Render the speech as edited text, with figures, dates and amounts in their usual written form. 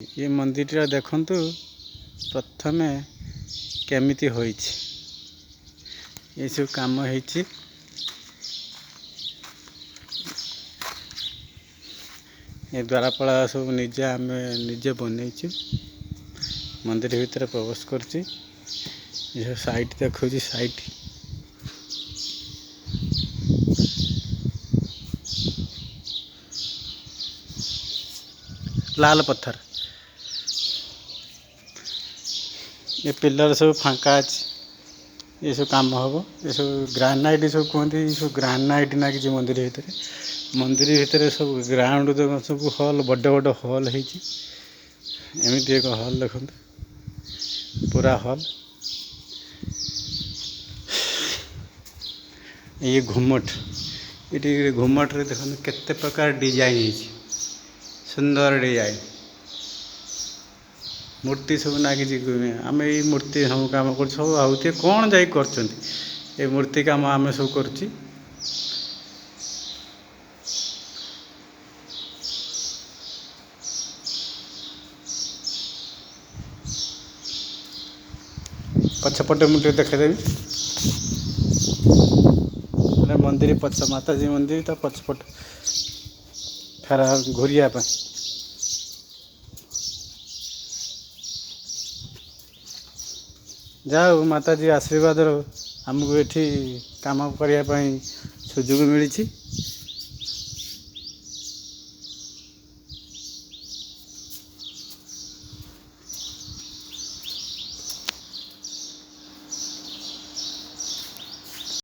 ये मंदिर देखंतु प्रथमे केमिति होइछि ये सब काम होइछि। ये द्वारपाल सब निजे आम निजे बनईचु मंदिर भितर प्रवेश करछि। ये साइट देखो साइट लाल पत्थर ये पिलर सब फांका अच्छी। ये सब काम हम ये सब ग्रानाइट सब कहते सब ग्रानाइट ना कि मंदिर भितर सब ग्राउंड सब हॉल बड़ बड़ हॉल होमती एक हॉल देखते पूरा हॉल। ये घुमट ये घुमट रे देखते केते प्रकार डिजाइन सुंदर डिजाइन मूर्ति सब नागिजी आम ये मूर्ति हम कम कर सब आउे कौन जा कर मूर्ति काम आम सब कर पछपटे मुझे देखेदेवी मंदिर पछ माताजी मंदिर तो पछपट फेरा घूरिया जाओ माताजी आशीर्वाद आमको ये काम करने सुजोग मिली।